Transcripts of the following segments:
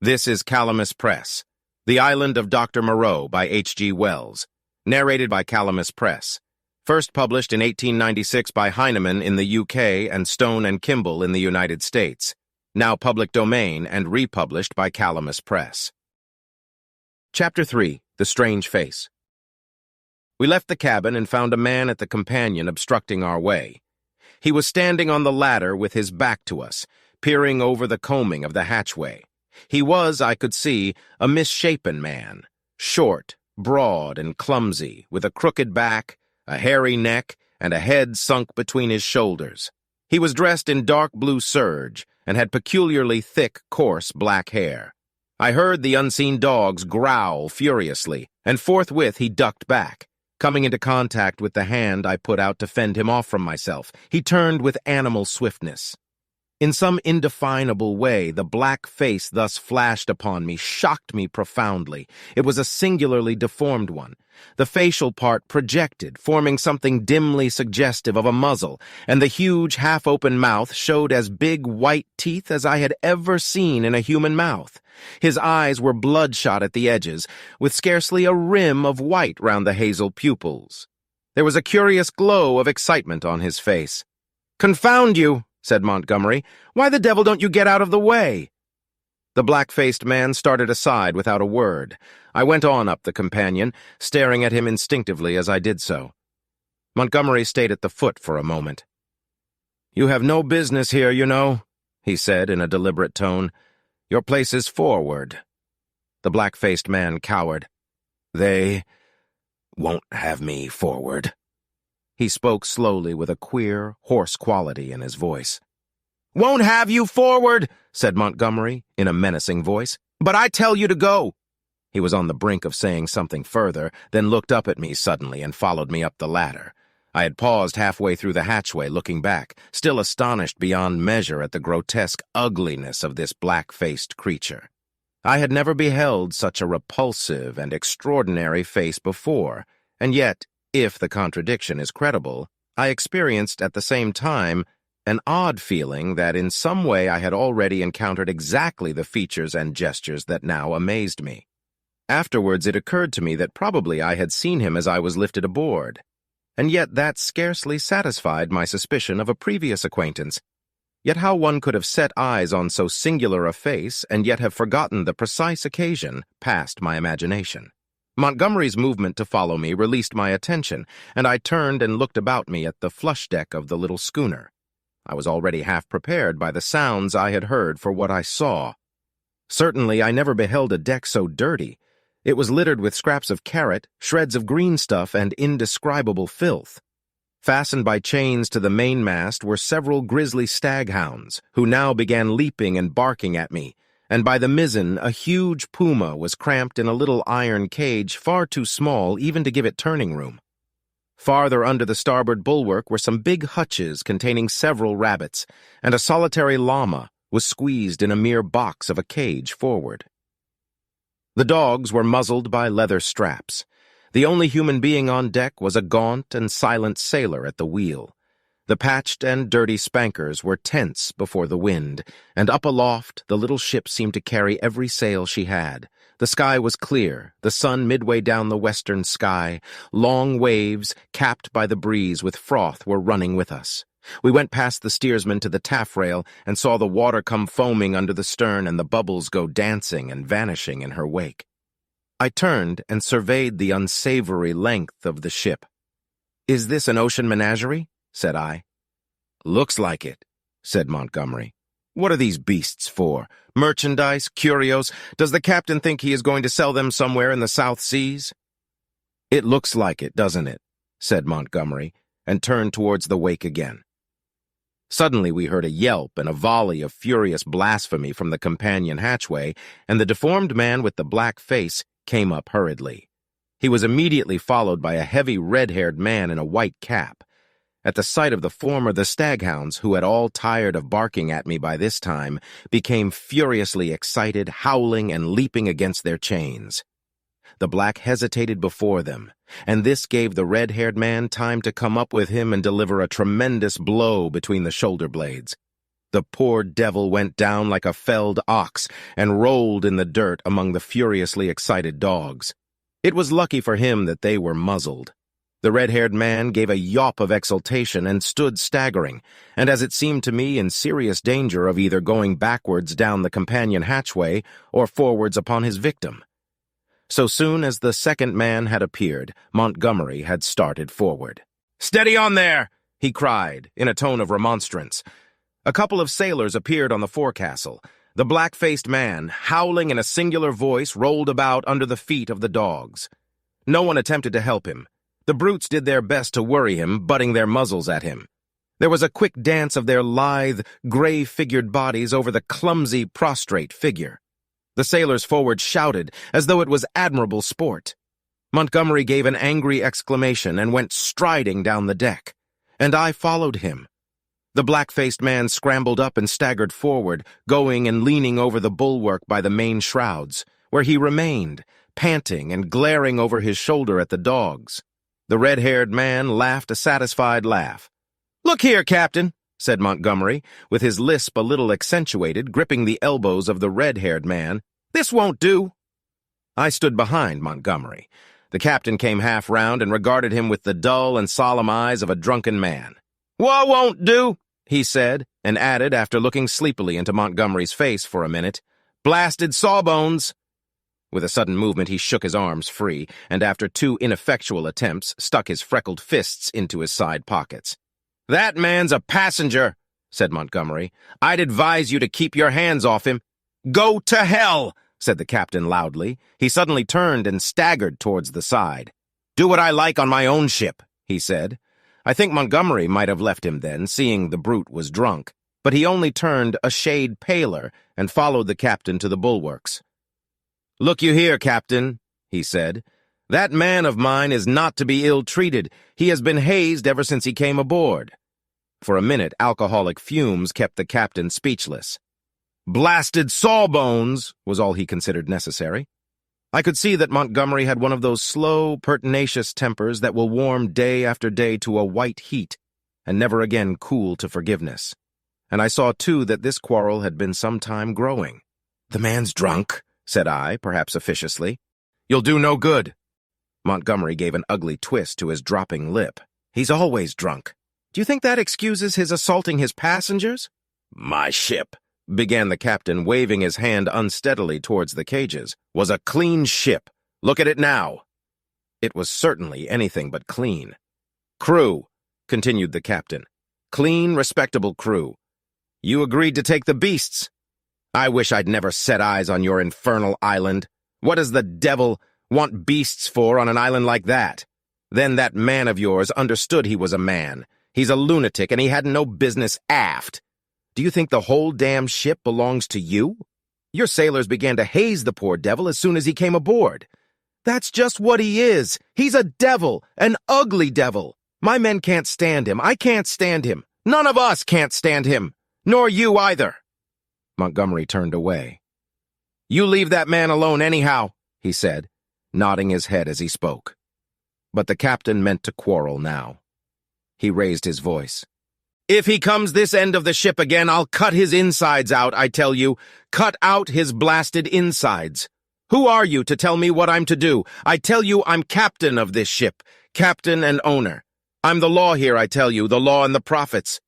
This is Calamus Press, The Island of Dr. Moreau by H.G. Wells, narrated by Calamus Press, first published in 1896 by Heinemann in the UK and Stone and Kimball in the United States, now public domain and republished by Calamus Press. Chapter 3, The Strange Face. We left the cabin and found a man at the companion obstructing our way. He was standing on the ladder with his back to us, peering over the combing of the hatchway. He was, I could see, a misshapen man, short, broad, and clumsy, with a crooked back, a hairy neck, and a head sunk between his shoulders. He was dressed in dark blue serge and had peculiarly thick, coarse black hair. I heard the unseen dogs growl furiously, and forthwith he ducked back. Coming into contact with the hand I put out to fend him off from myself, he turned with animal swiftness. In some indefinable way, the black face thus flashed upon me shocked me profoundly. It was a singularly deformed one. The facial part projected, forming something dimly suggestive of a muzzle, and the huge, half-open mouth showed as big white teeth as I had ever seen in a human mouth. His eyes were bloodshot at the edges, with scarcely a rim of white round the hazel pupils. There was a curious glow of excitement on his face. "Confound you!" said Montgomery. "Why the devil don't you get out of the way?" The black-faced man started aside without a word. I went on up the companion, staring at him instinctively as I did so. Montgomery stayed at the foot for a moment. "You have no business here, you know," he said in a deliberate tone. "Your place is forward." The black-faced man cowered. "They won't have me forward." He spoke slowly with a queer, hoarse quality in his voice. "Won't have you forward," said Montgomery in a menacing voice. "But I tell you to go." He was on the brink of saying something further, then looked up at me suddenly and followed me up the ladder. I had paused halfway through the hatchway, looking back, still astonished beyond measure at the grotesque ugliness of this black-faced creature. I had never beheld such a repulsive and extraordinary face before, and yet, if the contradiction is credible, I experienced at the same time an odd feeling that in some way I had already encountered exactly the features and gestures that now amazed me. Afterwards it occurred to me that probably I had seen him as I was lifted aboard, and yet that scarcely satisfied my suspicion of a previous acquaintance. Yet how one could have set eyes on so singular a face and yet have forgotten the precise occasion passed my imagination. Montgomery's movement to follow me released my attention, and I turned and looked about me at the flush deck of the little schooner. I was already half prepared by the sounds I had heard for what I saw. Certainly I never beheld a deck so dirty. It was littered with scraps of carrot, shreds of green stuff, and indescribable filth. Fastened by chains to the mainmast were several grisly staghounds, who now began leaping and barking at me, and by the mizzen a huge puma was cramped in a little iron cage far too small even to give it turning room. Farther under the starboard bulwark were some big hutches containing several rabbits, and a solitary llama was squeezed in a mere box of a cage forward. The dogs were muzzled by leather straps. The only human being on deck was a gaunt and silent sailor at the wheel. The patched and dirty spankers were tense before the wind, and up aloft the little ship seemed to carry every sail she had. The sky was clear, the sun midway down the western sky. Long waves, capped by the breeze with froth, were running with us. We went past the steersman to the taffrail and saw the water come foaming under the stern and the bubbles go dancing and vanishing in her wake. I turned and surveyed the unsavoury length of the ship. "Is this an ocean menagerie?" said I. "Looks like it," said Montgomery. "What are these beasts for? Merchandise? Curios? Does the captain think he is going to sell them somewhere in the South Seas?" "It looks like it, doesn't it?" said Montgomery, and turned towards the wake again. Suddenly we heard a yelp and a volley of furious blasphemy from the companion hatchway, and the deformed man with the black face came up hurriedly. He was immediately followed by a heavy red-haired man in a white cap. At the sight of the former, the staghounds, who had all tired of barking at me by this time, became furiously excited, howling and leaping against their chains. The black hesitated before them, and this gave the red-haired man time to come up with him and deliver a tremendous blow between the shoulder blades. The poor devil went down like a felled ox and rolled in the dirt among the furiously excited dogs. It was lucky for him that they were muzzled. The red-haired man gave a yawp of exultation and stood staggering, and as it seemed to me in serious danger of either going backwards down the companion hatchway or forwards upon his victim. So soon as the second man had appeared, Montgomery had started forward. "Steady on there!" he cried, in a tone of remonstrance. A couple of sailors appeared on the forecastle. The black-faced man, howling in a singular voice, rolled about under the feet of the dogs. No one attempted to help him. The brutes did their best to worry him, butting their muzzles at him. There was a quick dance of their lithe, gray-figured bodies over the clumsy, prostrate figure. The sailors forward shouted, as though it was admirable sport. Montgomery gave an angry exclamation and went striding down the deck, and I followed him. The black-faced man scrambled up and staggered forward, going and leaning over the bulwark by the main shrouds, where he remained, panting and glaring over his shoulder at the dogs. The red-haired man laughed a satisfied laugh. "Look here, Captain," said Montgomery, with his lisp a little accentuated, gripping the elbows of the red-haired man. "This won't do." I stood behind Montgomery. The captain came half round and regarded him with the dull and solemn eyes of a drunken man. "What won't do?" he said, and added, after looking sleepily into Montgomery's face for a minute, "Blasted sawbones." With a sudden movement he shook his arms free, and after 2 ineffectual attempts, stuck his freckled fists into his side pockets. "That man's a passenger," said Montgomery. "I'd advise you to keep your hands off him." "Go to hell!" said the captain loudly. He suddenly turned and staggered towards the side. "Do what I like on my own ship," he said. I think Montgomery might have left him then, seeing the brute was drunk, but he only turned a shade paler and followed the captain to the bulwarks. "Look you here, Captain," he said. "That man of mine is not to be ill-treated. He has been hazed ever since he came aboard." For a minute, alcoholic fumes kept the captain speechless. "Blasted sawbones," was all he considered necessary. I could see that Montgomery had one of those slow, pertinacious tempers that will warm day after day to a white heat, and never again cool to forgiveness. And I saw, too, that this quarrel had been some time growing. "The man's drunk," said I, perhaps officiously. "You'll do no good." Montgomery gave an ugly twist to his dropping lip. "He's always drunk. Do you think that excuses his assaulting his passengers?" "My ship," began the captain, waving his hand unsteadily towards the cages, "was a clean ship. Look at it now." It was certainly anything but clean. "Crew," continued the captain. "Clean, respectable crew. You agreed to take the beasts. I wish I'd never set eyes on your infernal island. What does the devil want beasts for on an island like that? Then that man of yours understood he was a man. He's a lunatic, and he had no business aft. Do you think the whole damn ship belongs to you? Your sailors began to haze the poor devil as soon as he came aboard. That's just what he is. He's a devil, an ugly devil. My men can't stand him. I can't stand him. None of us can't stand him. Nor you either." Montgomery turned away. "You leave that man alone anyhow," he said, nodding his head as he spoke. But the captain meant to quarrel now. He raised his voice. "If he comes this end of the ship again, I'll cut his insides out, I tell you. Cut out his blasted insides. Who are you to tell me what I'm to do? I tell you I'm captain of this ship, captain and owner. I'm the law here, I tell you, the law and the prophets.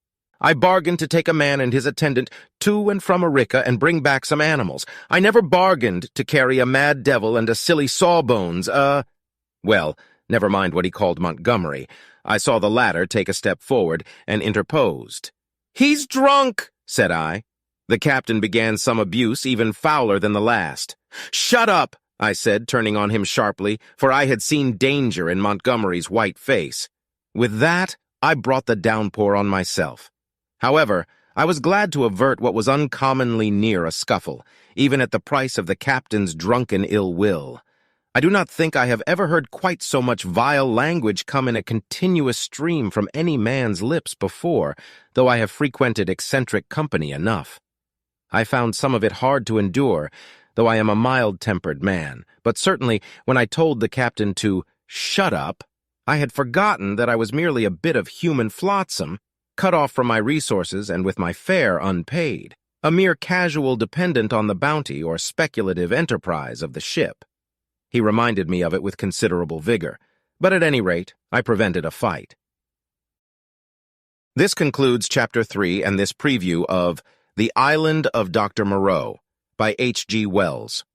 I bargained to take a man and his attendant to and from Arica and bring back some animals. I never bargained to carry a mad devil and a silly sawbones, Well, never mind what he called Montgomery. I saw the latter take a step forward and interposed. "He's drunk," said I. The captain began some abuse even fouler than the last. "Shut up," I said, turning on him sharply, for I had seen danger in Montgomery's white face. With that, I brought the downpour on myself. However, I was glad to avert what was uncommonly near a scuffle, even at the price of the captain's drunken ill will. I do not think I have ever heard quite so much vile language come in a continuous stream from any man's lips before, though I have frequented eccentric company enough. I found some of it hard to endure, though I am a mild-tempered man, but certainly when I told the captain to shut up, I had forgotten that I was merely a bit of human flotsam, cut off from my resources and with my fare unpaid, a mere casual dependent on the bounty or speculative enterprise of the ship. He reminded me of it with considerable vigor, but at any rate, I prevented a fight. This concludes Chapter 3 and this preview of The Island of Dr. Moreau by H.G. Wells.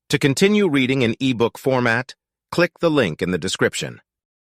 To continue reading in ebook format, click the link in the description.